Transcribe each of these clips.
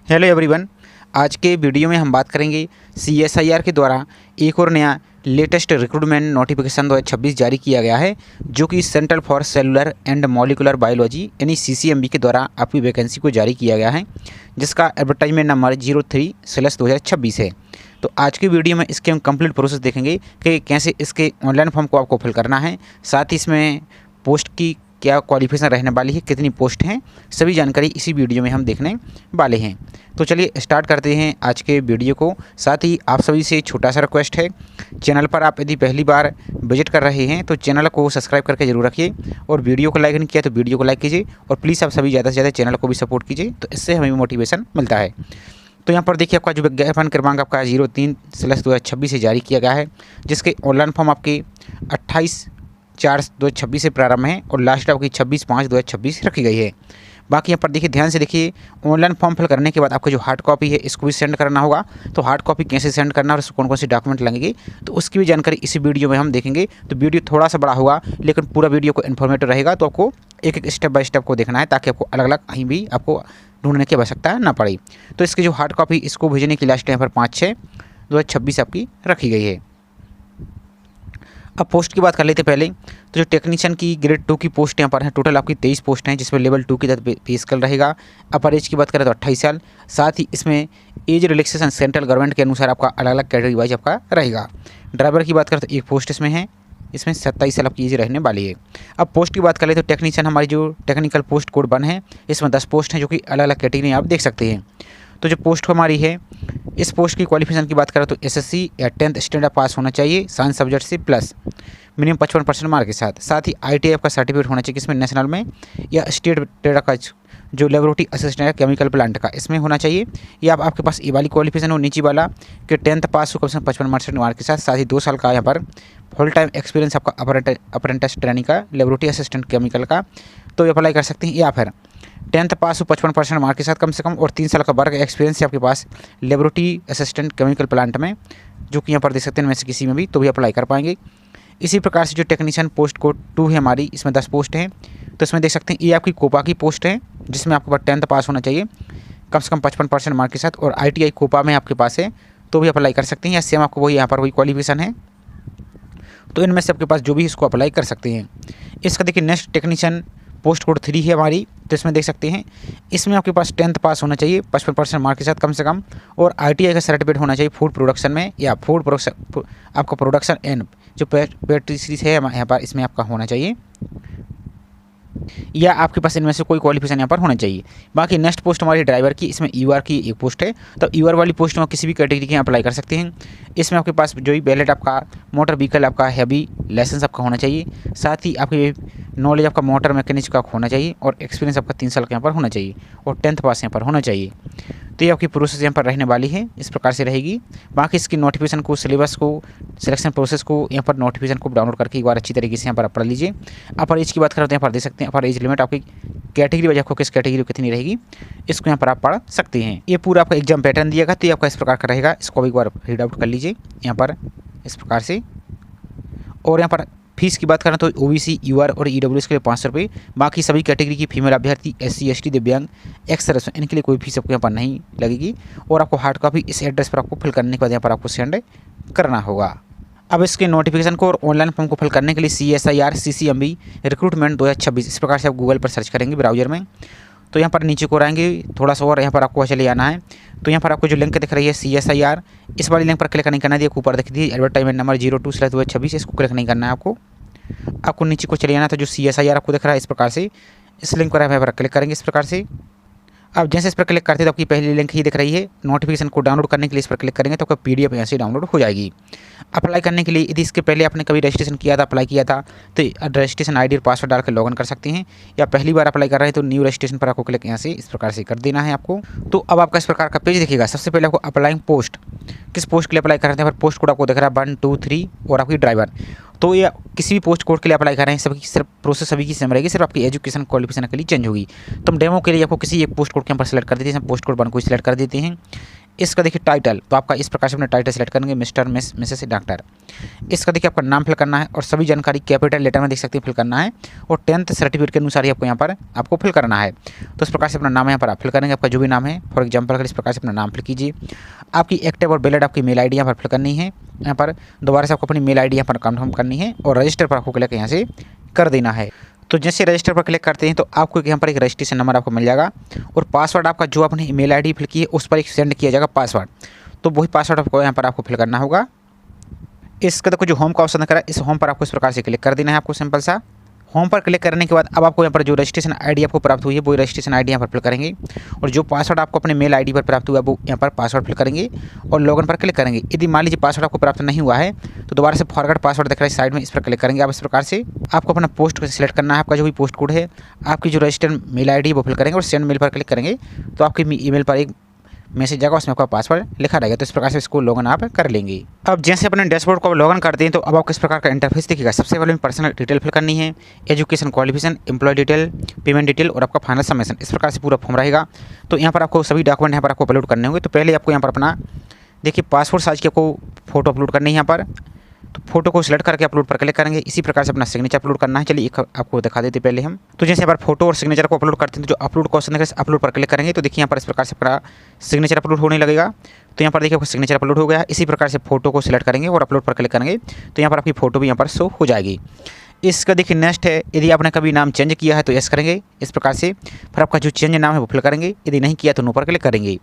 Hello everyone. आज के video में हम बात करेंगे CSIR के द्वारा एक और नया लेटेस्ट रिक्रूटमेंट नोटिफिकेशन 2026 जारी किया गया है, जो कि centre for cellular and molecular biology यानी CCMB के द्वारा आपकी वैकेंसी को जारी किया गया है, जिसका एडवर्टाइजमेंट नंबर 03/2026 है। तो आज की वीडियो में इसके हम कंप्लीट प्रोसेस देखेंगे कि कैसे इसके ऑनलाइन फॉर्म को आपको फिल करना है, साथ ही इसमें पोस्ट की क्या क्वालिफिकेशन रहने वाली है, कितनी पोस्ट हैं, सभी जानकारी इसी वीडियो में हम देखने वाले हैं। तो चलिए स्टार्ट करते हैं आज के वीडियो को। साथ ही आप सभी से छोटा सा रिक्वेस्ट है, चैनल पर आप यदि पहली बार विजिट कर रहे हैं तो चैनल को सब्सक्राइब करके जरूर रखिए, और वीडियो को लाइक नहीं किया तो वीडियो को लाइक कीजिए, और प्लीज़ आप सभी ज़्यादा से ज़्यादा चैनल को भी सपोर्ट कीजिए, तो इससे हमें मोटिवेशन मिलता है। तो यहाँ पर देखिए आपका जो विज्ञापन क्रमांक आपका 03/2026 से जारी किया गया है, जिसके ऑनलाइन फॉर्म आपके 28/4/2026 से प्रारंभ है और लास्ट आपकी 26/5/2026 रखी गई है। बाकी यहाँ पर देखिए, ध्यान से देखिए, ऑनलाइन फॉर्म फिल करने के बाद आपका जो हार्ड कॉपी है इसको भी सेंड करना होगा। तो हार्ड कॉपी कैसे सेंड करना और उसमें कौन कौन से डॉक्यूमेंट लगेंगे, तो उसकी भी जानकारी इसी वीडियो में हम देखेंगे। तो वीडियो थोड़ा सा बड़ा होगा, लेकिन पूरा वीडियो को इन्फॉर्मेटिव रहेगा, तो आपको एक एक स्टेप बाय स्टेप को देखना है, ताकि आपको अलग अलग कहीं भी आपको ढूंढने की आवश्यकता ना पड़े। तो इसकी जो हार्ड कॉपी इसको भेजने की लास्ट टाइम पर 5/6/2026 आपकी रखी गई है। अब पोस्ट की बात कर लेते पहले। तो जो टेक्नीशियन की ग्रेड 2 की पोस्ट यहाँ पर है, टोटल आपकी 23 पोस्ट हैं, जिसमें लेवल 2 की तहत पे स्केल रहेगा। अपर एज की बात करें तो 28 साल। साथ ही इसमें एज रिलैक्सेशन सेंट्रल गवर्नमेंट के अनुसार आपका अलग अलग कैटेगरी वाइज आपका रहेगा। ड्राइवर की बात करें तो एक पोस्ट इसमें है, इसमें 27 साल आपकी एज रहने वाली है। अब पोस्ट की बात करें तो टेक्नीशियन हमारी जो टेक्निकल पोस्ट कोड 1 है, इसमें 10 पोस्ट हैं, जो कि अलग अलग कैटेगरी आप देख सकते हैं। तो जो पोस्ट हमारी है, इस पोस्ट की क्वालिफिकेशन की बात करें तो SSC या 10th स्टैंडर्ड पास होना चाहिए साइंस सब्जेक्ट से, प्लस मिनिमम 55% मार्क के साथ। साथ ही ITI का सर्टिफिकेट होना चाहिए, इसमें नेशनल में या स्टेट ट्रेड का जो लेबोरेटरी असिस्टेंट है केमिकल प्लांट का, इसमें होना चाहिए। या आपके पास ये वाली क्वालिफिकेशन हो नीचे वाला कि 10th पास हो कम से कम 55% मार्क के साथ। साथ ही 2 साल का यहाँ पर फुल टाइम एक्सपीरियंस आपका अप्रेंटिस ट्रेनिंग का लेबोरेटरी असिस्टेंट केमिकल का, तो ये अप्लाई कर सकते हैं। या फिर 10th पास हो 55% मार्क के साथ कम से कम, और 3 साल का वर्क एक्सपीरियंस है आपके पास लेबोरेटरी असिस्टेंट केमिकल प्लांट में, जो कि यहाँ पर देख सकते हैं इनमें से किसी में भी, तो भी अप्लाई कर पाएंगे। इसी प्रकार से जो टेक्नीशियन पोस्ट कोड 2 है हमारी, इसमें 10 पोस्ट हैं। तो इसमें देख सकते हैं ये आपकी कोपा की पोस्ट है, जिसमें आपके पास 10th पास होना चाहिए कम से कम 55% मार्क के साथ, और ITI कोपा में आपके पास है, तो भी अप्लाई कर सकते हैं। या सेम आपको वही यहाँ पर वही क्वालिफिकेशन है, तो इनमें से आपके पास जो भी इसको अप्लाई कर सकते हैं। इसका देखिए नेक्स्ट टेक्नीशियन पोस्ट कोड 3 है हमारी, तो इसमें देख सकते हैं इसमें आपके पास 10th पास होना चाहिए 55% मार्क के साथ कम से कम, और ITI का सर्टिफिकेट होना चाहिए फूड प्रोडक्शन में, या फूड प्रोडक्शन आपका प्रोडक्शन एंड जो पेस्ट्रीज है यहाँ पर, इसमें आपका होना चाहिए, या आपके पास इनमें से कोई क्वालिफिकेशन यहाँ पर होना चाहिए। बाकी नेक्स्ट पोस्ट हमारी ड्राइवर की, इसमें UR की एक पोस्ट है। तो UR वाली पोस्ट में किसी भी कैटेगरी के अप्लाई कर सकते हैं। इसमें आपके पास जो ही बैलेट आपका मोटर व्हीकल आपका हैवी लाइसेंस आपका होना चाहिए, साथ ही आपकी नॉलेज आपका मोटर मैकेनिक का होना चाहिए, और एक्सपीरियंस आपका 3 साल का यहाँ पर होना चाहिए, और 10th पास यहाँ पर होना चाहिए। तो ये आपकी प्रोसेस यहाँ पर रहने वाली है, इस प्रकार से रहेगी। बाकी इसकी नोटिफिकेशन को, सिलेबस को, सिलेक्शन प्रोसेस को, यहाँ पर नोटिफिकेशन को डाउनलोड करके एक बार अच्छी तरीके से यहाँ पर पढ़ लीजिए। अपर एज की बात करें तो यहाँ पर देख सकते हैं अपर एज लिमिट आपकी कैटेगरी वाइज आपको किस कैटेगरी कितनी रहेगी, इसको यहाँ पर आप पढ़ सकते हैं। ये पूरा आपका एग्जाम पैटर्न दिएगा, तो ये आपका इस प्रकार का रहेगा, इसको एक बार रीड आउट कर लीजिए यहाँ पर इस प्रकार से। और यहाँ पर फीस की बात करें तो OBC, UR और EWS के लिए 500 रुपये। बाकी सभी कैटेगरी की फीमेल अभ्यर्थी, SC ST दिव्यांग, एक्स सर्विस, इनके लिए कोई फीस आपको यहाँ पर नहीं लगेगी। और आपको हार्ड कॉपी इस एड्रेस पर आपको फिल करने के बाद यहाँ पर आपको सेंड करना होगा। अब इसके नोटिफिकेशन को और ऑनलाइन फॉर्म को फिल करने के लिए CSIR CCMB रिक्रूटमेंट 2026 इस प्रकार से आप गूगल पर सर्च करेंगे ब्राउजर में, तो यहाँ पर नीचे को आएंगे थोड़ा सा, और यहाँ पर आपको चले आना है। तो यहाँ पर आपको जो लिंक दिख रही है CSIR, इस वाली लिंक पर क्लिक नहीं करना है, ऊपर दिख दी एडवर्टाइजमेंट नंबर 02/2026, इसको क्लिक नहीं करना है आपको नीचे को चले जाना। तो जो CSIR आपको दिख रहा है इस प्रकार से, इस लिंक पर यहाँ पर क्लिक करेंगे इस प्रकार से। अब जैसे इस पर क्लिक करते हैं तो आपकी पहली लिंक ही दिख रही है, नोटिफिकेशन को डाउनलोड करने के लिए इस पर क्लिक करेंगे तो आपका PDF यहाँ से डाउनलोड हो जाएगी। अप्लाई करने के लिए यदि इसके पहले आपने कभी रजिस्ट्रेशन किया था, अप्लाई किया था, तो रजिस्ट्रेशन ID और पासवर्ड डाल कर लॉगिन कर सकते हैं, या पहली बार अप्लाई कर रहे हैं तो न्यू रजिस्ट्रेशन पर आपको क्लिक यहाँ से इस प्रकार से कर देना है आपको। तो अब आपका इस प्रकार का पेज दिखेगा। सबसे पहले आपको अप्लाइंग पोस्ट, किस पोस्ट के लिए अप्लाई कर रहे हैं, पोस्ट कोड आपको दिख रहा है 1 2 3 और आपकी ड्राइवर। तो ये किसी भी पोस्ट कोड के लिए अप्लाई कर रहे हैं, सबकी सिर्फ प्रोसेस सभी की सेम रहेगी, सिर्फ आपकी एजुकेशन क्वालिफिकेशन के लिए चेंज होगी। तो हम डेमो के लिए आपको किसी एक पोस्ट कोड के ऊपर सेलेक्ट कर देते हैं, पोस्ट कोड 1 को सिलेक्ट कर देते हैं। इसका देखिए टाइटल, तो आपका इस प्रकार से अपना टाइटल सेलेक्ट करेंगे, मिस्टर मिसेस डॉक्टर। इसका देखिए आपका नाम फिल करना है और सभी जानकारी कैपिटल लेटर में देख सकते हैं फिल करना है, और 10th सर्टिफिकेट के अनुसार ही आपको यहाँ पर आपको फिल करना है। तो इस प्रकार से अपना नाम यहाँ पर आप फिल करेंगे, आपका जो भी नाम है। फॉर एग्जाम्पल अगर इस प्रकार से अपना नाम फिल कीजिए। आपकी एक्टिव और वैलिड आपकी मेल आईडी यहाँ पर फिल करनी है। यहाँ पर दोबारा से आपको अपनी मेल आईडी यहाँ पर कंफर्म करनी है और रजिस्टर पर आपको क्लिक यहाँ से कर देना है। तो जैसे रजिस्टर पर क्लिक करते हैं तो आपको यहाँ पर एक रजिस्ट्रेशन नंबर आपको मिल जाएगा, और पासवर्ड आपका जो आपने ईमेल आईडी फिल की है उस पर एक सेंड किया जाएगा पासवर्ड। तो वही पासवर्ड आपको यहाँ पर आपको फिल करना होगा। इसका देखो जो होम का ऑप्शन करा, इस होम पर आपको इस प्रकार से क्लिक कर देना है। आपको सिंपल सा होम पर क्लिक करने के बाद अब आपको यहाँ पर जो रजिस्ट्रेशन आईडी आपको प्राप्त हुई है वो रजिस्ट्रेशन आईडी यहाँ पर फिल करेंगे, और जो पासवर्ड आपको अपने मेल आईडी पर प्राप्त हुआ है वो यहाँ पर पासवर्ड फिल करेंगे और लॉगिन पर क्लिक करेंगे। यदि मान लीजिए पासवर्ड आपको प्राप्त नहीं हुआ है तो दोबारा से फॉरगेट पासवर्ड दिख रहा है साइड में, इस पर क्लिक करेंगे। आप इस प्रकार से आपको अपना पोस्ट को सिलेक्ट करना है, आपका जो भी पोस्ट कोड है, आपकी जो रजिस्टर्ड मेल आईडी वो फिल करेंगे और सेंड मेल पर क्लिक करेंगे तो आपकी ईमेल पर एक मैसेज जाएगा, उसमें आपका पासवर्ड लिखा रहेगा। तो इस प्रकार से इसको लॉगिन आप कर लेंगे। अब जैसे अपने डैशबोर्ड को लॉगिन करते हैं तो अब आपको इस प्रकार का इंटरफेस दिखेगा। सबसे पहले पर्सनल डिटेल फिल करनी है, education qualification, employ detail, payment detail और आपका फाइनल सबमिशन, इस प्रकार से पूरा फॉर्म रहेगा। तो यहाँ पर आपको सभी डॉक्यूमेंट यहाँ पर आपको अपलोड करने होंगे। तो पहले आपको यहाँ पर अपना देखिए पासपोर्ट साइज की आपको फोटो अपलोड करनी है। यहाँ पर तो फोटो को सिलेक्ट करके अपलोड पर क्लिक करेंगे। इसी प्रकार से अपना सिग्नेचर अपलोड करना है। चलिए एक आपको दिखा देते पहले हम। तो जैसे यहाँ पर फोटो और सिग्नेचर को अपलोड करते हैं तो जो अपलोड का ऑप्शन है अपलोड पर क्लिक करेंगे तो देखिए यहाँ पर इस प्रकार से अपना सिग्नेचर अपलोड होने लगेगा। तो यहाँ पर देखिए आपका सिग्नेचर अपलोड हो गया। इसी प्रकार से फोटो को सिलेक्ट करेंगे और अपलोड पर क्लिक करेंगे तो यहाँ पर आपकी फोटो भी यहाँ पर शो हो जाएगी। इसका देखिए नेक्स्ट है, यदि आपने कभी नाम चेंज किया है तो यस करेंगे इस प्रकार से, फिर आपका जो चेंज नाम है वो फिल करेंगे, यदि नहीं किया तो नो पर क्लिक करेंगे।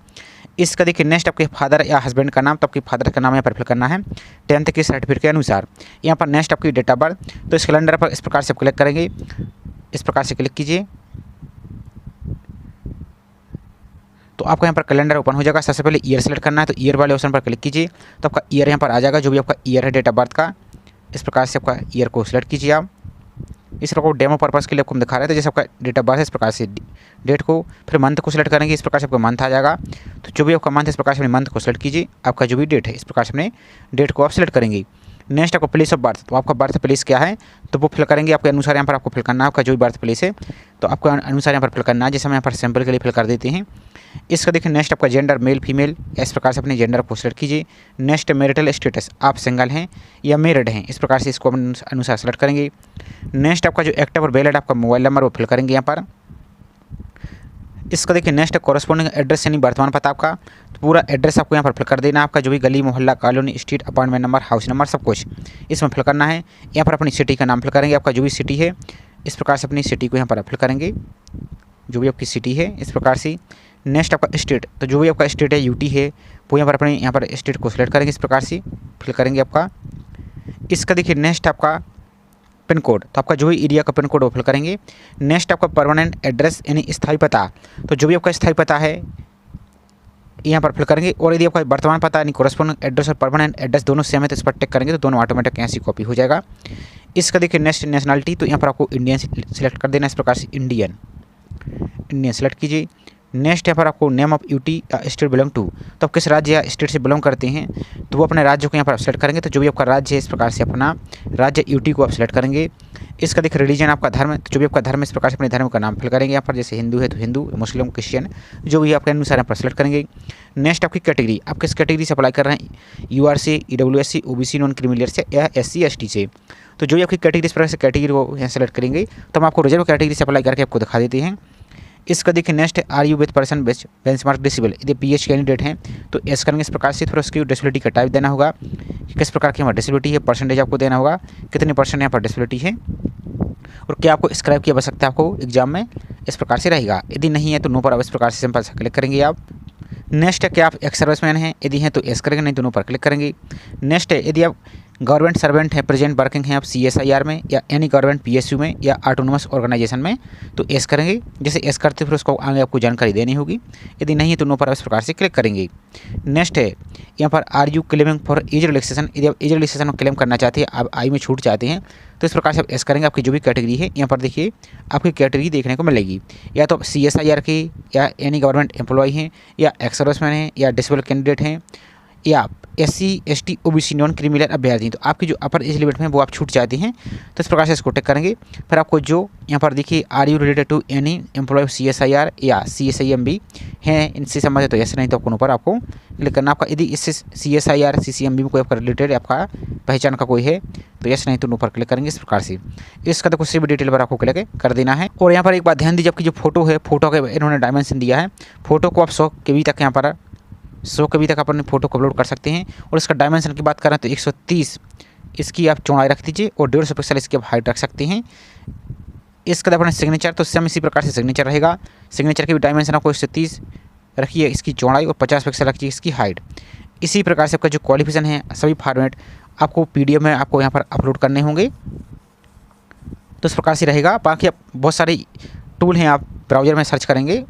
इसका देखिए नेक्स्ट आपके फादर या हस्बैंड का नाम, तो आपके फादर का नाम यहाँ पर फिल करना है 10th के सर्टिफिकेट के अनुसार। यहाँ पर नेक्स्ट आपकी डेट ऑफ बर्थ, तो इस कैलेंडर पर इस प्रकार से क्लिक करेंगे, इस प्रकार से क्लिक कीजिए तो आपका यहाँ पर कैलेंडर ओपन हो जाएगा। सबसे पहले ईयर सेलेक्ट करना है तो ईयर वाले ऑप्शन पर क्लिक कीजिए तो आपका ईयर यहाँ पर आ जाएगा, जो भी आपका ईयर है डेट ऑफ बर्थ का। इस प्रकार से आपका ईयर को सिलेक्ट कीजिए आप। इस प्रकार डेमो पर्पज़ के लिए आपको हम दिखा रहे हैं। तो जैसे आपका डेट ऑफ बर्थ है इस प्रकार से डेट को, फिर मंथ को सिलेक्ट करेंगे, इस प्रकार से आपका मंथ आ जाएगा। तो जो भी आपका मंथ है इस प्रकार से अपने मंथ को सिलेक्ट कीजिए, आपका जो भी डेट है इस प्रकार से अपने डेट को आप सिलेक्ट करेंगे। नेक्स्ट आपका प्लेस ऑफ बर्थ, तो आपका बर्थ प्लेस क्या है तो वो फिल करेंगे आपके अनुसार। यहाँ पर आपको फिल करना है आपका जो भी बर्थ प्लेस है तो आपको अनुसार यहाँ पर फिल करना है, जैसे हम यहाँ पर सैंपल के लिए फिल कर देते हैं। इसका देखिए नेक्स्ट आपका जेंडर मेल फीमेल, इस प्रकार से अपने जेंडर को सिलेक्ट कीजिए। नेक्स्ट मैरिटल स्टेटस, आप सिंगल हैं या मैरिड हैं, इस प्रकार से इसको अनुसार सेलेक्ट करेंगे। नेक्स्ट आपका जो एक्टिव और वैलिड आपका मोबाइल नंबर वो फिल करेंगे यहाँ पर। इसका देखिए नेक्स्ट कॉरेस्पॉन्डिंग एड्रेस यानी वर्तमान पता आपका, तो पूरा एड्रेस आपको यहाँ पर फिल कर देना है। आपका जो भी गली मोहल्ला colony street apartment number house number सब कुछ इसमें फिल करना है। यहाँ पर अपनी सिटी का नाम फिल करेंगे, आपका जो भी सिटी है इस प्रकार से अपनी सिटी को यहाँ पर फिल करेंगे, जो भी आपकी सिटी है इस प्रकार से। नेक्स्ट आपका स्टेट, तो जो भी आपका स्टेट है यूटी है वो यहाँ पर अपने यहाँ पर स्टेट को सिलेक्ट करेंगे, इस प्रकार से फिल करेंगे आपका। इसका देखिए नेक्स्ट आपका पिन कोड, तो आपका जो भी एरिया का पिन कोड वो फिल करेंगे। नेक्स्ट आपका परमानेंट एड्रेस यानी स्थायी पता, तो जो भी आपका स्थायी पता है यहाँ पर फिल करेंगे। और यदि आपका वर्तमान पता यानी कोरेस्पोंडिंग एड्रेस और परमानेंट एड्रेस दोनों सेम है तो इस पर टिक करेंगे तो दोनों ऑटोमेटिक यहाँ से कॉपी हो जाएगा। इसका देखिए नेक्स्ट नेशनलिटी, तो यहाँ पर आपको इंडियन सिलेक्ट कर देना, इस प्रकार से इंडियन सेलेक्ट कीजिए। नेक्स्ट यहाँ पर आपको नेम ऑफ यूटी या स्टेट बिलोंग टू, तो आप किस राज्य या स्टेट से बिलोंग करते हैं तो वो अपने राज्य को यहाँ पर आप सेलेक्ट करेंगे। तो जो भी आपका राज्य है इस प्रकार से अपना राज्य यूटी को आप सेलेक्ट करेंगे। इसका देखिए रिलीजन आपका धर्म, तो जो भी आपका धर्म इस प्रकार से अपने धर्म का नाम फिल करेंगे यहाँ पर, जैसे हिंदू है तो हिंदू, मुस्लिम, क्रिश्चियन, जो भी आपके अनुसार यहाँ पर सेलेक्ट करेंगे। नेक्स्ट आपकी कैटेगरी, आप किस कैटेगरी से अप्लाई कर रहे हैं, यूआर से, EWS, OBC, नॉन क्रिमिलियर से या SC ST से। तो जो भी आपकी कैटेगरी इस प्रकार से कैटेगरी को यहाँ सेलेक्ट करेंगे तो हम आपको रिजर्व कैटेगरी से अप्लाई करके आपको दिखा देते हैं। इसका देखिए next are you with person benchmark disable, यदि PH कैंडिडेट हैं तो एस करेंगे इस प्रकार से। फिर उसकी डिसेबिलिटी का टाइप देना होगा, किस प्रकार की हमारी डिसेबिलिटी है, परसेंटेज आपको देना होगा, कितने % यहाँ पर डिसेबिलिटी है, और क्या आपको स्क्राइब की आवश्यकता आपको एग्जाम में इस प्रकार से रहेगा। यदि नहीं है तो नो पर आप इस प्रकार से सिंपल से क्लिक करेंगे आप। नेक्स्ट है कि आप एक्स सर्विसमैन हैं, यदि हैं तो एस करेंगे, नहीं तो नो पर क्लिक करेंगे। नेक्स्ट है यदि आप गवर्नमेंट सर्वेंट हैं, प्रेजेंट वर्किंग हैं आप CSIR में या एनी गवर्नमेंट PSU में या ऑटोनोमस ऑर्गेनाइजेशन में तो एस करेंगे। जैसे एस करते फिर उसको आगे आपको जानकारी देनी होगी, यदि नहीं है तो नो पर इस प्रकार से क्लिक करेंगे। नेक्स्ट है यहाँ पर are you claiming for age relaxation, यदि आप एज रिलैक्सेशन क्लेम करना चाहते हैं, आप आयु में छूट चाहते हैं तो इस प्रकार से आप एस करेंगे। आपकी जो भी कैटेगरी है यहाँ पर देखिए आपकी कैटेगरी देखने को मिलेगी, या तो CSIR की या एनी गवर्नमेंट एम्प्लॉय हैं या एक्स सर्विसमैन हैं या डिसेबल कैंडिडेट हैं या SC ST OBC non criminal अभ्यर्थी, तो आपकी जो अपर एज लिमिट में वो आप छूट जाती हैं। तो इस प्रकार से इसको टिक करेंगे। फिर आपको जो यहाँ पर देखिए are you related to any employ CSIR या CSIMB हैं इनसे संबंधित, तो ऐसे नहीं तो ऊपर आपको क्लिक करना। आपका यदि इससे CSIR CCMB में कोई आपका रिलेटेड आपका पहचान का कोई है तो यस नहीं तो ऊपर क्लिक करेंगे इस प्रकार से। इसका देखो सेव डिटेल पर आपको क्लिक कर देना है। और यहाँ पर एक बात ध्यान दीजिए, आपकी जो फोटो है, फोटो के इन्होंने डायमेंशन दिया है, फोटो को आप 100 KB तक यहाँ पर 100 KB तक अपने फोटो को अपलोड कर सकते हैं। और इसका डायमेंशन की बात करें तो 130 इसकी आप चौड़ाई रख दीजिए और 150 पिक्सल इसकी आप हाइट रख सकते हैं। इसका अपना सिग्नेचर तो सेम इसी प्रकार से सिग्नेचर रहेगा। सिग्नेचर की भी डायमेंशन आपको 130 रखिए इसकी चौड़ाई और 50 पिक्सल रखिए इसकी हाइट। इसी प्रकार से आपका जो क्वालिफिकेशन है सभी फॉर्मेट आपको PDF में आपको यहाँ पर अपलोड करने होंगे। तो इस प्रकार से रहेगा। बाकी आप बहुत सारे टूल हैं, आप ब्राउज़र में सर्च करेंगे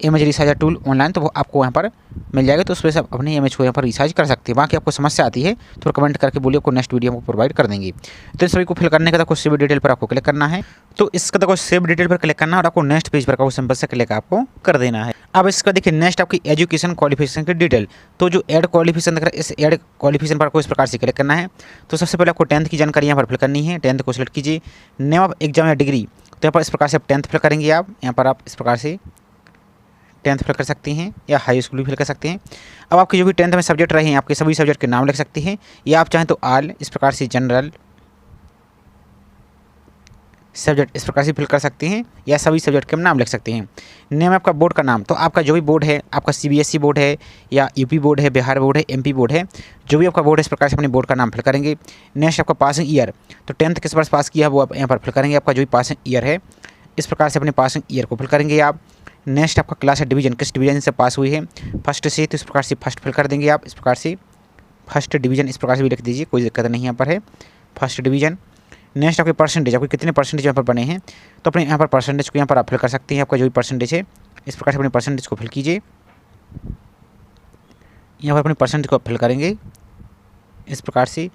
इमेज रिसाइजर टूल ऑनलाइन, तो वो आपको यहाँ पर मिल जाएगा। तो उस पर से आप अपनी इमेज को यहाँ पर रिसाइज कर सकते हैं। बाकी आपको समस्या आती है तो कमेंट करके बोलिए, आपको नेक्स्ट वीडियो को प्रोवाइड कर देंगे। तो इन सभी को फिल करने का देखो सेव डिटेल पर आपको क्लिक करना है। तो इसका देखो सेव डिटेल पर क्लिक करना है और आपको नेक्स्ट पेज पर आपको सिंपल से क्लिक आपको कर देना है। अब इसका देखिए नेक्स्ट आपकी एजुकेशन क्वालिफिकेशन की डिटेल, तो जो ऐड क्वालिफिकेशन दिख रहा है इस ऐड क्वालिफिकेशन पर आपको इस प्रकार से क्लिक करना है। तो सबसे पहले आपको 10th की जानकारी यहाँ पर फिल करनी है। 10th को सिलेक्ट कीजिए। नेम ऑफ एग्जाम या डिग्री, तो यहाँ पर इस प्रकार से आप 10th फिल करेंगे। आप यहाँ पर आप इस प्रकार से 10th फिल कर सकते हैं या हाई स्कूल भी फिल कर सकते हैं। अब आपके जो भी 10th में सब्जेक्ट रहे हैं आपके सभी सब्जेक्ट के नाम लिख सकते हैं, या आप चाहें तो ऑल इस प्रकार से जनरल सब्जेक्ट इस प्रकार से फिल कर सकते हैं, या सभी सब्जेक्ट के नाम लिख सकते हैं। नेम आपका बोर्ड का नाम, तो आपका जो भी बोर्ड है, आपका CBSE बोर्ड है या UP बोर्ड है, बिहार बोर्ड है, MP बोर्ड है, जो भी आपका बोर्ड है इस प्रकार से अपने बोर्ड का नाम फिल करेंगे। नेक्स्ट आपका पासिंग ईयर, तो 10th किस वर्ष पास किया है वो आप यहाँ पर फिल करेंगे। आपका जो भी पासिंग ईयर है इस प्रकार से अपने पासिंग ईयर को फिल करेंगे आप। नेक्स्ट आपका क्लास डिवीजन, किस डिवीजन से पास हुई है, फर्स्ट से, तो इस प्रकार से फर्स्ट फिल कर देंगे आप। इस प्रकार से फर्स्ट डिवीजन इस प्रकार से भी लिख दीजिए, कोई दिक्कत नहीं यहाँ पर है, फर्स्ट डिवीजन। नेक्स्ट आपके परसेंटेज, आपके कितने परसेंटेज यहाँ पर बने हैं, तो अपने यहाँ पर परसेंटेज को यहाँ पर आप फिल कर सकते हैं। आपका जो भी परसेंटेज है इस प्रकार से अपने परसेंटेज को फिल कीजिए। यहाँ पर अपने परसेंटेज को फिल करेंगे इस प्रकार से।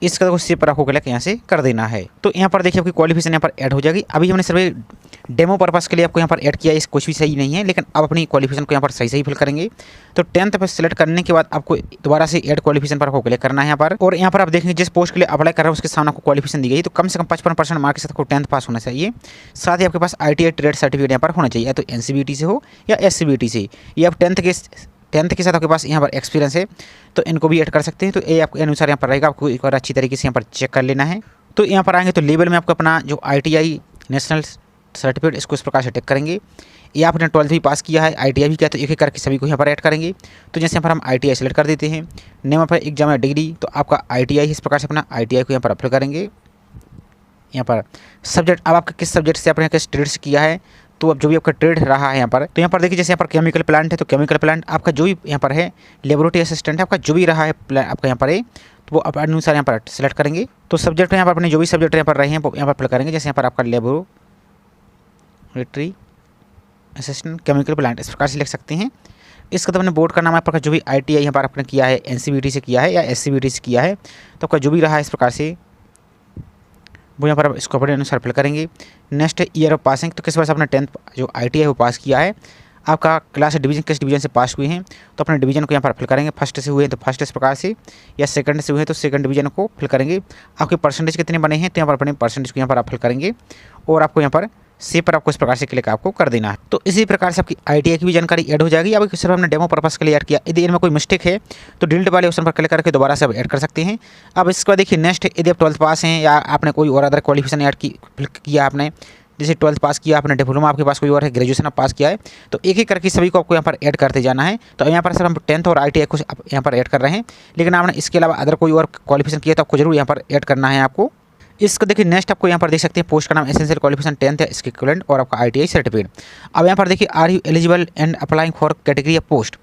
इसका देखो सेव पर आपको क्लिक यहाँ से कर देना है। तो यहाँ पर देखिए आपकी क्वालिफिकेशन यहाँ पर ऐड हो जाएगी। अभी हमने सिर्फ डेमो पर्पस के लिए आपको यहाँ पर ऐड किया है, इस कुछ भी सही नहीं है, लेकिन अब अपनी क्वालिफिकेशन को यहाँ पर सही फिल करेंगे। तो 10th पर सिलेक्ट करने के बाद आपको दोबारा से ऐड क्वालिफिकेशन पर आपको क्लिक करना है यहाँ पर। और यहाँ पर आप देखेंगे जिस पोस्ट के लिए अप्लाई कर रहे हैं उसके सामने आपको क्वालिफिकेशन दी गई, तो कम से कम 55% मार्क के साथ आपको 10th पास होना चाहिए। साथ ही आपके पास ITI ट्रेड सर्टिफिकेट यहाँ पर होना चाहिए, या तो NCVT से हो या SCVT से। ये आप 10th के साथ आपके पास यहाँ पर एक्सपीरियंस है तो इनको भी ऐड कर सकते हैं। तो ये आपके अनुसार यहाँ पर रहेगा, आपको एक बार अच्छी तरीके से यहाँ पर चेक कर लेना है। तो यहाँ पर आएंगे तो लेवल में आपको अपना जो ITI नेशनल सर्टिफिकेट इसको इस प्रकार से टिक करेंगे। ये आपने 12th भी पास किया है, ITI भी किया, तो एक एक करके सभी को यहाँ पर ऐड करेंगे। तो जैसे यहाँ पर हम ITI सेलेक्ट कर देते हैं। नेम पर एग्जाम या डिग्री, तो आपका ITI इस प्रकार से अपना ITI को यहाँ पर अप्लाई करेंगे। यहाँ पर सब्जेक्ट, अब आपका किस सब्जेक्ट से आपने किस ट्रेड से किया है, तो अब जो भी आपका ट्रेड रहा है यहाँ पर, तो यहाँ पर देखिए जैसे यहाँ पर केमिकल प्लांट है तो केमिकल प्लांट आपका जो भी यहाँ पर है, लेबोरेटरी असिस्टेंट है आपका जो भी रहा है आपका यहाँ पर है, तो वो अपने अनुसार यहाँ पर सेलेक्ट करेंगे। तो सब्जेक्ट यहाँ पर अपने जो भी सब्जेक्ट यहाँ पर रहे हैं वो यहाँ पर फिल करेंगे। जैसे यहाँ पर आपका लेबोरेटरी असिस्टेंट केमिकल प्लांट इस प्रकार से लिख सकते हैं। इसका तो अपने बोर्ड का नाम है आपका जो भी ITI यहाँ पर आपने किया है, NCVT से किया है या SCVT से किया है, तो आपका जो भी रहा है इस प्रकार से वो यहाँ पर इसको अपने अनुसार फिल करेंगे। नेक्स्ट ईयर ऑफ पासिंग, तो किस वर्ष आपने 10th जो ITI है वो पास किया है। आपका क्लास डिवीजन किस डिवीजन से पास हुए हैं, तो अपने डिवीजन को यहाँ पर फिल करेंगे। फर्स्ट से हुए हैं तो फर्स्ट इस प्रकार से, या सेकंड से हुए हैं तो सेकंड डिवीजन को फिल करेंगे। आपके परसेंटेज कितने बने हैं तो यहाँ पर अपने परसेंटेज को यहाँ पर आप फिल करेंगे और आपको यहाँ पर सेव पर आपको इस प्रकार से क्लिक आपको कर देना है। तो इसी प्रकार से आपकी ITI की भी जानकारी ऐड हो जाएगी। अब सिर्फ हमने डेमो पर्पस के लिए ऐड किया, यदि इनमें कोई मिस्टेक है तो डिलीट वाले ऑप्शन पर क्लिक करके दोबारा से आप ऐड कर सकते हैं। अब इसके बाद देखिए नेक्स्ट, यदि आप 12th पास हैं या आपने कोई और अदर क्वालिफिकेशन ऐड किया, आपने जैसे 12th पास किया, आपने डिप्लोमा आपके पास कोई और है, ग्रेजुएशन आप पास किया है, तो एक एक करके सभी को आपको यहाँ पर ऐड करते जाना है। तो यहाँ पर सर हम 10th और ITI को यहाँ पर ऐड कर रहे हैं, लेकिन आपने इसके अलावा अदर कोई और क्वालिफिकेशन किया तो आपको जरूर यहाँ पर ऐड करना है आपको। इसको देखिए नेक्स्ट आपको यहाँ पर देख सकते हैं पोस्ट का नाम एसेंशियल क्वालिफिकेशन 10th है, इसके इक्विवेलेंट और आपका ITI सर्टिफिकेट। अब यहाँ पर देखिए are you eligible and applying for category of post,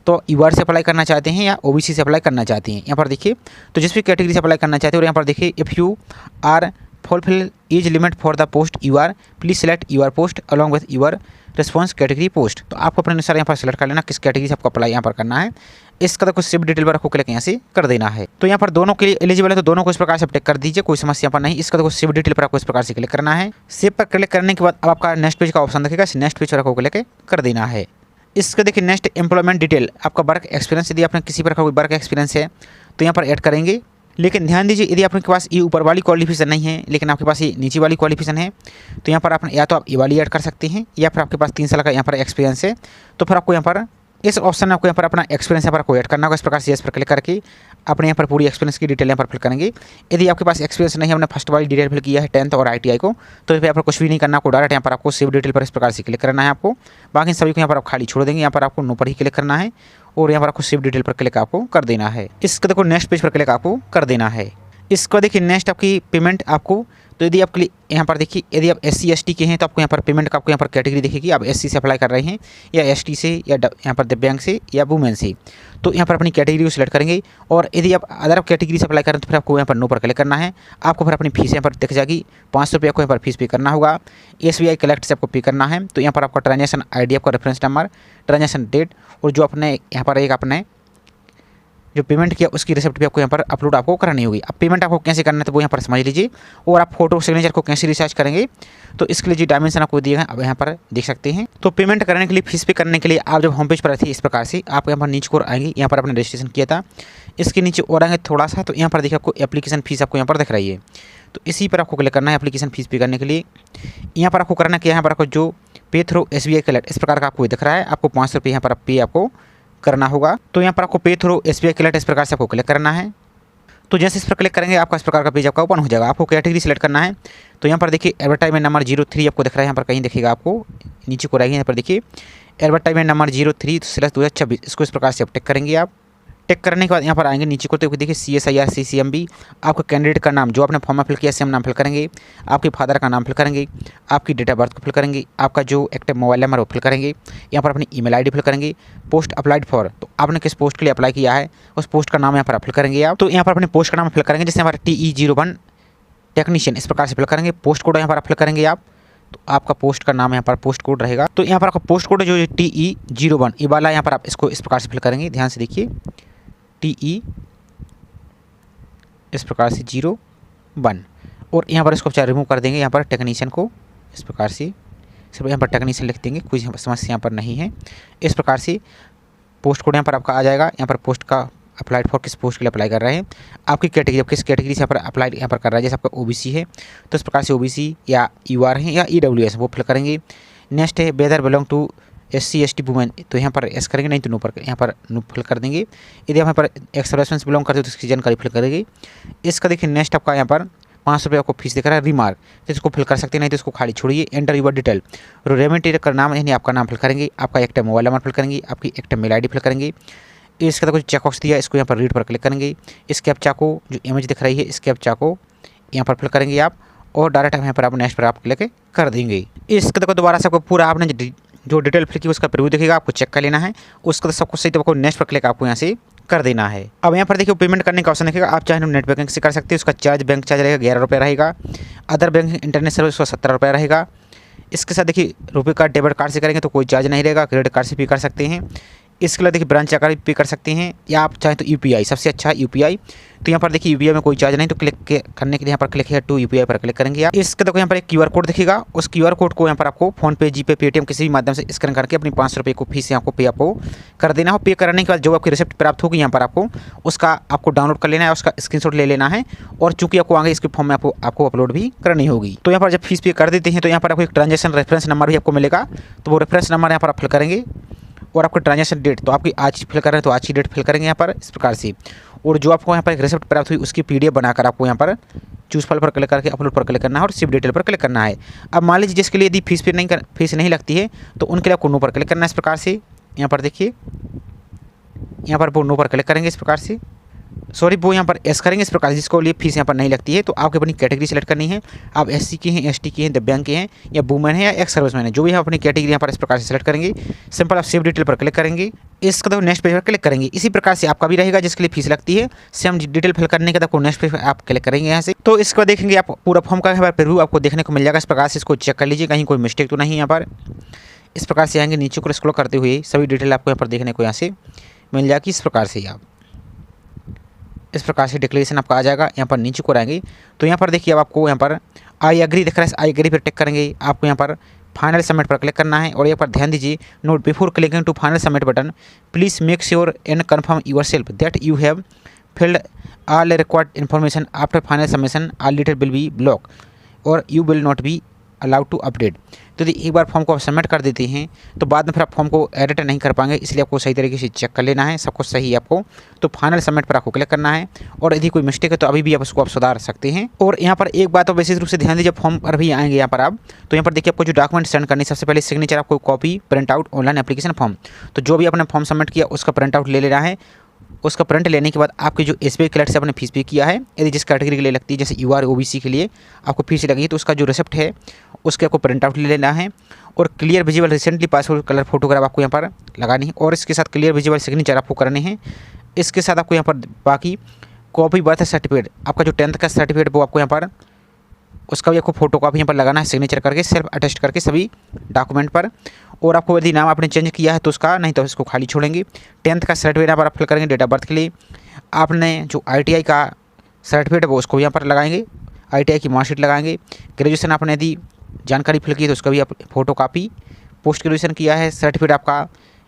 तो UR से अप्लाई करना चाहते हैं या OBC से अप्लाई करना चाहते हैं। यहाँ पर देखिए तो जिस भी कैटेगरी से अप्लाई करना चाहते हैं, और यहाँ पर देखिए if you are fulfil age limit for the post UR please select UR post along with UR response category post. तो आपको अपने अनुसार यहाँ पर सेलेक्ट कर लेना किस कैटेगरी से आपको अप्लाई यहाँ पर करना है। इसका तो कुछ सिर्फ डिटेल पर आपको क्लिक यहाँ से कर देना है। तो यहाँ पर दोनों के लिए एलिजिबल है तो दोनों को इस प्रकार से टिक कर दीजिए, कोई समस्या पर नहीं। इसका तो कुछ सिर्फ डिटेल पर आपको इस प्रकार से क्लिक करना है। सेव पर क्लिक करने के बाद अब आपका नेक्स्ट पेज का ऑप्शन दिखेगा, नेक्स्ट पेज पर आपको क्लिक कर देना है। इसका देखिए नेक्स्ट एम्प्लॉयमेंट डिटेल, आपका वर्क एक्सपीरियंस, यदि आपने किसी प्रकार कोई वर्क एक्सपीरियंस है तो यहाँ पर ऐड करेंगे। लेकिन ध्यान दीजिए, यदि आपके पास ये ऊपर वाली क्वालिफिकेशन नहीं है लेकिन आपके पास ये नीचे वाली क्वालिफिकेशन है तो यहाँ पर आप या तो आप ये वाली ऐड कर सकते हैं, या फिर आपके पास 3 साल का यहाँ पर एक्सपीरियंस है तो फिर आपको यहाँ पर इस ऑप्शन में आपको यहाँ पर अपना एक्सपीरियंस यहाँ पर आपको ऐड करना होगा। इस प्रकार से इस पर क्लिक करके अपने यहाँ पर पूरी एक्सपीरियंस की डिटेल यहाँ पर फिल करेंगे। यदि आपके पास एक्सपीरियंस नहीं है, हमने फर्स्ट वाली डिटेल फिल किया है 10th और ITI को, तो यहाँ पर कुछ भी नहीं करना, आपको डायरेक्ट यहाँ पर आपको सेव डिटेल पर इस प्रकार से क्लिक करना है आपको। बाकी सभी को यहाँ पर आप खाली छोड़ देंगे, यहाँ पर आपको नो पर ही क्लिक करना है और यहाँ पर आपको सेव डिटेल पर क्लिक आपको कर देना है। इसका देखो नेक्स्ट पेज पर क्लिक आपको कर देना है। इसको देखिए नेक्स्ट आपकी पेमेंट आपको, तो यदि आप यहाँ पर देखिए यदि आप SC ST के हैं तो आपको यहाँ पर पेमेंट का आपको यहाँ पर कैटेगरी दिखेगी, आप SC से अप्लाई कर रहे हैं या ST से या यहाँ पर दिव्यांग से या वुमेन से, तो यहाँ पर अपनी कैटेगरी को सिलेक्ट करेंगे। और यदि आप अदर कैटेगरी से अप्लाई करें तो फिर आपको यहाँ पर नो पर क्लिक करना है। आपको फिर अपनी फीस यहाँ पर दिख जाएगी, 500 रुपये आपको यहाँ पर फीस पे करना होगा। SBI कलेक्ट से आपको पे करना है। तो यहाँ पर आपका ट्रांजेक्शन ID, आपका रेफरेंस नंबर, ट्रांजेक्शन डेट और जो अपने यहाँ पर एक अपने जो पेमेंट किया उसकी रिसिप्ट भी आपको यहाँ पर अपलोड आपको करनी होगी। अब पेमेंट आपको कैसे करना है तो वो यहाँ पर समझ लीजिए। और आप फोटो सिग्नेचर को कैसे रिचार्ज करेंगे तो इसके लिए जो डायमेंशन आपको दिए गए अब यहाँ पर देख सकते हैं। तो पेमेंट करने के लिए, फीस पे करने के लिए आप जब होम पेज पर थे इस प्रकार से आप यहाँ पर नीचे को आएंगे, यहाँ पर आपने रजिस्ट्रेशन किया था, इसके नीचे और आएंगे थोड़ा सा तो यहाँ पर देखिए आपको एप्लीकेशन फीस आपको यहाँ पर दिख रही है। तो इसी पर आपको क्लिक करना है एप्लीकेशन फीस पे करने के लिए। यहाँ पर आपको करना क्या है, यहाँ पर आपको जो पे थ्रू SBI कलेक्ट इस प्रकार का आपको दिख रहा है, आपको 500 रुपये यहाँ पर पे आपको करना होगा। तो यहाँ पर आपको पे थ्रू SBI कलेक्ट इस प्रकार से आपको क्लिक करना है। तो जैसे इस पर क्लिक करेंगे आपका इस प्रकार का पेज आपका ओपन हो जाएगा। आपको कैटेगरी सेलेक्ट करना है। तो यहाँ पर देखिए एडवर्टाइजमेंट नंबर 03 आपको दिख रहा है, यहाँ पर कहीं दिखेगा आपको नीचे को रहेगा, यहाँ पर देखिए एडवर्टाइजमेंट नंबर 03/2026, इसको इस प्रकार से आप टिक करेंगे। आप टिक करने के बाद यहाँ पर आएंगे नीचे को तो देखिए CSIR CCMB, आपका कैंडिडेट का नाम जो आपने फॉर्म में फिल किया सेम नाम फिल करेंगे, आपके फादर का नाम फिल करेंगे, आपकी डेट ऑफ बर्थ को फिल करेंगे, आपका जो एक्टिव मोबाइल नंबर वो फिल करेंगे, यहाँ पर अपनी ईमेल ID फिल करेंगे, पोस्ट अप्लाइड फॉर, तो आपने किस पोस्ट के लिए अप्लाई किया है उस पोस्ट का नाम यहाँ पर आप फिल करेंगे। आप तो यहाँ पर अपने पोस्ट का नाम फिल करेंगे, जैसे हमारा TE01 टेक्नीशियन इस प्रकार से फिल करेंगे। पोस्ट कोड यहाँ पर आप फिल करेंगे आप, तो आपका पोस्ट का नाम यहाँ पर पोस्ट कोड रहेगा। तो यहाँ पर आपका पोस्ट कोड जो TE01 ये वाला यहाँ पर आप इसको इस प्रकार से फिल करेंगे। ध्यान से देखिए TE इस प्रकार से 01 और यहाँ पर इसको चाहे रिमूव कर देंगे, यहाँ पर टेक्नीशियन को इस प्रकार से सिर्फ यहाँ पर टेक्नीशियन लिख देंगे, कोई समस्या यहाँ पर नहीं है। इस प्रकार से पोस्ट कोड यहाँ पर आपका आ जाएगा। यहाँ पर पोस्ट का अप्लाइड फॉर किस पोस्ट के लिए अप्लाई कर रहे हैं, आपकी कैटेगरी किस कैटेगरी से यहाँ पर अप्लाई यहाँ पर कर रहा है, जैसे आपका OBC है तो इस प्रकार से OBC या UR है या EWS वो फिल करेंगे। नेक्स्ट है whether belong to SC ST women, तो यहाँ पर एस करेंगे, नहीं तो नो पर यहाँ पर नो फिल कर देंगे। यदि यहाँ पर एक्स सर्विस बिलोंग करते हो तो इसकी जानकारी फिल करेंगे। इसका देखिए नेक्स्ट आपका यहाँ पर 500 रुपये आपको फीस दिख रहा है। रिमार्क तो इसको फिल कर सकते हैं, नहीं तो इसको खाली छोड़िए। एंटर यूर डिटेल, रेमिटेड का नाम यानी आपका नाम फिल करेंगे, आपका एक्टिव मोबाइल नंबर फिल करेंगे, आपकी एक्टिव मेल ID फिल करेंगे। इसका तो कुछ चेकबॉक्स दिया, इसको यहाँ पर रीड पर क्लिक करेंगे। इस कैप्चा को जो इमेज दिख रही है इस कैप्चा को यहाँ पर फिल करेंगे आप और डायरेक्ट यहाँ पर आप नेक्स्ट पर आप क्लिक कर देंगे। इसका देखो दोबारा से आपको पूरा आपने जो डिटेल फिल की उसका प्रीव्यू दिखेगा, आपको चेक कर लेना है। उसका तो सब कुछ सही, तो आपको नेक्स्ट पर क्लिक आपको यहाँ से कर देना है। अब यहाँ पर देखिए पेमेंट करने का ऑप्शन दिखेगा, आप चाहे नेट बैंकिंग से कर सकते हैं। उसका चार्ज बैंक चार्ज रहेगा 11 रुपये रहेगा। अदर बैंक इंटरनेट सर्विस उसका 17 रुपये रहेगा। इसके साथ देखिए रुपये कार्ड डेबिट कार्ड से करेंगे तो कोई चार्ज नहीं रहेगा, क्रेडिट कार्ड से भी कर सकते हैं। इसके लिए देखिए ब्रांच जाकर पे कर सकते हैं या आप चाहें तो UPI सबसे अच्छा है UPI। तो यहाँ पर देखिए UPI में कोई चार्ज नहीं, तो क्लिक करने के लिए यहाँ पर क्लिक है टू UPI पर क्लिक करेंगे आप। इसके देखो यहाँ पर एक QR कोड दिखेगा, उस QR कोड को यहाँ पर आपको फ़ोनपे GPay Paytm किसी भी माध्यम से स्कैन करके अपनी 500 रुपये को फीस आपको पे आपको कर देना हो। पे करने के बाद जो आपकी रिसिप्ट प्राप्त होगी यहाँ पर आपको उसका आपको डाउनलोड कर लेना है, उसका स्क्रीनशॉट ले लेना है और चूँकि आपको आगे इसके फॉर्म में आपको अपलोड भी करनी होगी। तो यहाँ पर जब फीस पे कर देते हैं तो यहाँ पर आपको एक ट्रांजेक्शन रेफरेंस नंबर भी आपको मिलेगा, तो वो रेफरेंस नंबर यहाँ पर आप फिल करेंगे। और आपको ट्रांजेक्शन डेट तो आपकी आज फिल कर रहे हैं तो आज की डेट फिल करेंगे यहाँ पर इस प्रकार से। और जो आपको यहाँ पर एक रिसिप्ट प्राप्त हुई उसकी PDF बनाकर आपको यहाँ पर चूज फाइल पर क्लिक करके अपलोड पर क्लिक करना है और सिर्फ डिटेल पर क्लिक करना है। अब मान लीजिए जिसके लिए यदि फीस नहीं लगती है तो उनके लिए आपको नो पर क्लिक करना है इस प्रकार से। यहाँ पर देखिए यहाँ पर वो नो पर क्लिक करेंगे इस प्रकार से, सॉरी वो यहाँ पर एस करेंगे इस प्रकार से, जिसको लिए फीस यहाँ पर नहीं लगती है। तो आपको अपनी कैटेगरी सेलेक्ट करनी है, आप SC के हैं, ST के हैं, दिव्यांग के हैं या वुमेन है या एक्स सर्विसमैन है, जो भी है अपनी कैटेगरी यहाँ पर इस प्रकार से सेलेक्ट करेंगे। सिंपल आप सेव डिटेल पर क्लिक करेंगे, इसका तो नेक्स्ट पेज पर क्लिक करेंगे। इसी प्रकार से आपका भी रहेगा जिसके लिए फीस लगती है, सेम डिटेल फिल करने के बाद नेक्स्ट पेज पर आप क्लिक करेंगे यहाँ से। तो इसके बाद देखेंगे आप पूरा फॉर्म का यहाँ पर प्रीव्यू आपको देखने को मिल जाएगा। इस प्रकार से इसको चेक कर लीजिए कहीं कोई मिस्टेक तो नहीं। यहाँ पर इस प्रकार से आएंगे, नीचे को स्क्रॉल करते हुए सभी डिटेल आपको यहाँ पर देखने को यहाँ से मिल जाएगी। इस प्रकार से आप इस प्रकार से डिक्लेरेशन आपका आ जाएगा। यहाँ पर नीचे को आएंगे तो यहाँ पर देखिए अब आपको यहाँ पर आई एग्री दिख रहा है, आई एग्री पर टिक करेंगे। आपको यहाँ पर फाइनल सबमिट पर क्लिक करना है। और यहाँ पर ध्यान दीजिए, note before clicking to final submit button please make sure and confirm yourself that you have filled all required information after final submission all detail will be block और you will not be allowed to update. तो यदि एक बार form को आप submit कर देते हैं तो बाद में फिर आप फॉर्म को एडिट नहीं कर पाएंगे, इसलिए आपको सही तरीके से चेक कर लेना है, सब कुछ सही है आपको। तो फाइनल सबमिट पर आपको क्लिक करना है और यदि कोई मिस्टेक है तो अभी भी आप उसको सुधार सकते हैं। और यहाँ पर एक बात तो विशेष रूप से ध्यान दीजिए, फॉर्म पर भी आएंगे यहाँ पर आप, तो यहाँ पर देखिए आपको जो डॉक्यूमेंट सेंड करनी है, सबसे पहले सिग्नेचर आपको copy print out online application form. तो जो भी आपने फॉर्म सबमिट किया उसका प्रिंट आउट ले लेना है। उसका प्रिंट लेने के बाद आपकी जो SBI क्लर्क से आपने फीस पे किया है, यदि जिस कैटेगरी के लिए लगती है, जैसे UR OBC के लिए आपको फीस लगी, तो उसका जो रिसिप्ट है उसके आपको प्रिंट आउट ले लेना है। और clear visible recently passport colour photograph आपको यहाँ पर लगानी है और इसके साथ क्लियर विजिबल सिग्नेचर आपको करने हैं। इसके साथ आपको यहाँ पर बाकी कॉपी बर्थ सर्टिफिकेट, आपका जो 10th का सर्टिफिकेट वो आपको यहाँ पर उसका भी आपको फोटो कॉपी यहाँ पर लगाना है, सिग्नेचर करके सेल्फ अटेस्ट करके सभी डॉक्यूमेंट पर। और आपको यदि नाम आपने चेंज किया है तो उसका, नहीं तो इसको खाली छोड़ेंगे। 10th का सर्टिफिकेट यहाँ पर आप फिल करेंगे। डेट ऑफ बर्थ के लिए आपने जो ITI का सर्टिफिकेट है वो उसको यहाँ पर लगाएंगे, ITI की मार्कशीट लगाएंगे। ग्रेजुएशन आपने यदि जानकारी फिल की है तो उसका भी आप फोटो कापी, पोस्ट ग्रेजुएशन किया है सर्टिफिकेट आपका,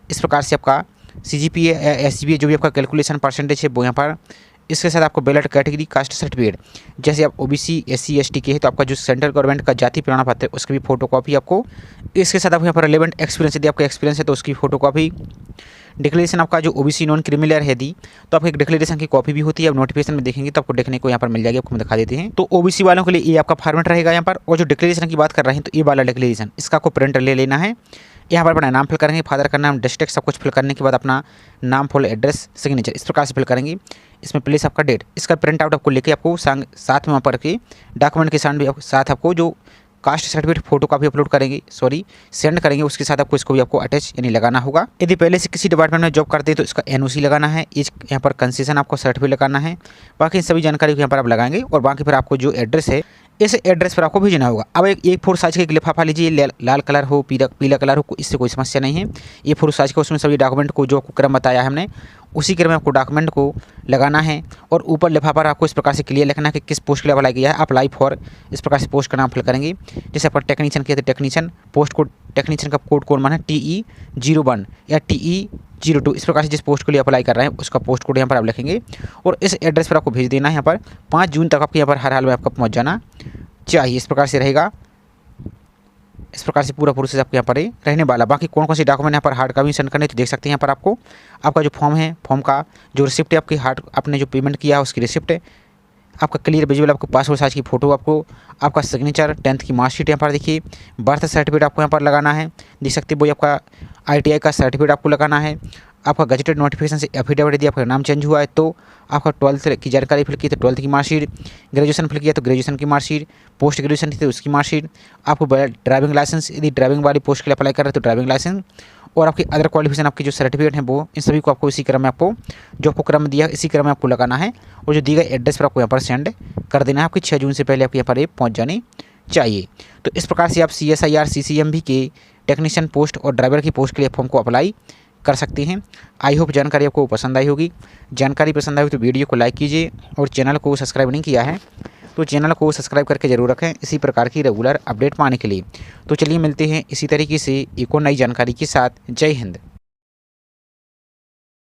इस प्रकार से आपका CGPA SGPA जो भी आपका कैलकुलेशन परसेंटेज है वो यहाँ पर। इसके साथ आपको बैलेट कैटेगरी कास्ट सर्टिफिकेट, जैसे आप OBC SC ST के हैं तो आपका जो सेंट्रल गवर्नमेंट का जाति प्रमाण पत्र है उसकी भी फोटो कॉपी आपको। इसके साथ आपको यहाँ पर रिलेवेंट एक्सपीरियंस, यदि आपका एक्सपीरियंस है तो उसकी फोटो कॉपी। डिक्लेरेशन आपका जो OBC नॉन क्रिमिनल है यदि, तो आपको एक डिक्लेरेशन की कॉपी भी होती है, आप नोटिफिकेशन में देखेंगे तो आपको देखने को यहाँ पर मिल जाएगी, आपको दिखा देते हैं। तो OBC वालों के लिए ये आपका फॉर्मेट रहेगा यहाँ पर। और जो डिक्लेरेशन की बात कर रहे हैं तो ये वाला डिक्लेरेशन, इसका आपको प्रिंट ले लेना है। यहाँ पर अपना नाम फिल करेंगे, फादर का नाम, डिस्ट्रिक्ट, सब कुछ फिल करने के बाद अपना नाम, फुल एड्रेस, सिग्नेचर इस प्रकार से फिल करेंगे। इसमें प्लेस आपका डेट, इसका प्रिंट आउट आपको लेके आपको साथ में वहाँ पर के डॉक्यूमेंट के साथ आपको जो caste certificate photo copy upload करेंगे, सेंड करेंगे, उसके साथ आपको इसको भी आपको अटैच यानी लगाना होगा। यदि पहले से किसी डिपार्टमेंट में जॉब करते हैं तो इसका NOC लगाना है, इस यहाँ पर कंसेशन आपको सर्टिफिकेट लगाना है। बाकी सभी जानकारी को यहाँ पर आप लगाएंगे और बाकी फिर आपको जो एड्रेस है इस एड्रेस पर आपको भेजना होगा। अब एक A4 साइज का एक लिफाफा लीजिए, लाल कलर हो, पीला कलर हो, इससे कोई समस्या नहीं है। A4 साइज का, उसमें सभी डॉक्यूमेंट को जो आपको क्रम बताया है हमने उसी क्रम में आपको डॉक्यूमेंट को लगाना है। और ऊपर लिफाफा पर आपको इस प्रकार से क्लियर लिखना है कि किस पोस्ट के लिए अप्लाई किया है। अप्लाई फॉर, इस प्रकार से पोस्ट का नाम फिल करेंगे। जैसे आपका टेक्नीशियन किया तो टेक्नीशियन, पोस्ट कोड टेक्नीशियन का कोड माना TE01 या TE02, इस प्रकार से जिस पोस्ट के लिए अप्लाई कर रहे हैं उसका पोस्ट कोड यहाँ पर आप लिखेंगे और इस एड्रेस पर आपको भेज देना है। यहाँ पर 5 जून तक आपको यहाँ पर हर हाल में आपका पहुँच जाना चाहिए। इस प्रकार से रहेगा, इस प्रकार से पूरा प्रोसेस आपके यहाँ पर रहने वाला। बाकी कौन कौन से डॉक्यूमेंट यहाँ पर हार्ड कॉपी सेंड करने तो देख सकते हैं। यहाँ पर आपको आपका जो फॉर्म है, फॉर्म का जो रिसिप्ट है, आपकी हार्ड आपने जो पेमेंट किया है उसकी रिसिप्ट है, आपका क्लियर विजुअल, आपको पासपोर्ट साइज की फ़ोटो, आपको आपका सिग्नेचर, 10th की मार्कशीट यहाँ पर देखिए, बर्थ सर्टिफिकेट आपको यहाँ पर लगाना है, देख सकते हैं। वही आपका ITI का सर्टिफिकेट आपको लगाना है। आपका गजेटेड नोटिफिकेशन से एफिडेविट यदि आपका नाम चेंज हुआ है तो आपका 12th की जानकारी फिल की तो 12th की मार्कशीट, ग्रेजुएशन फिल किया तो ग्रेजुएशन की मार्कशीट, पोस्ट ग्रेजुएशन थी तो उसकी मार्कशीट, आपको ड्राइविंग लाइसेंस, यदि ड्राइविंग वाली पोस्ट के लिए अप्लाई कर रहे हैं तो ड्राइविंग लाइसेंस, और आपकी अदर क्वालिफिकेशन, आपकी जो सर्टिफिकेट है वो, इन सभी को आपको इसी क्रम में आपको जो आपको क्रम दिया इसी क्रम में आपको लगाना है और जो दिए गए एड्रेस पर आपको यहाँ पर सेंड कर देना है। आपकी 6 जून से पहले आपको यहाँ पर पहुँच जानी चाहिए। तो इस प्रकार से आप CSIR CCMB के टेक्नीशियन पोस्ट और ड्राइवर की पोस्ट के लिए फॉर्म को अप्लाई कर सकते हैं। आई होप जानकारी आपको पसंद आई होगी। जानकारी पसंद आई तो वीडियो को लाइक कीजिए और चैनल को सब्सक्राइब नहीं किया है तो चैनल को सब्सक्राइब करके ज़रूर रखें इसी प्रकार की रेगुलर अपडेट पाने के लिए। तो चलिए मिलते हैं इसी तरीके से एक और नई जानकारी के साथ। जय हिंद।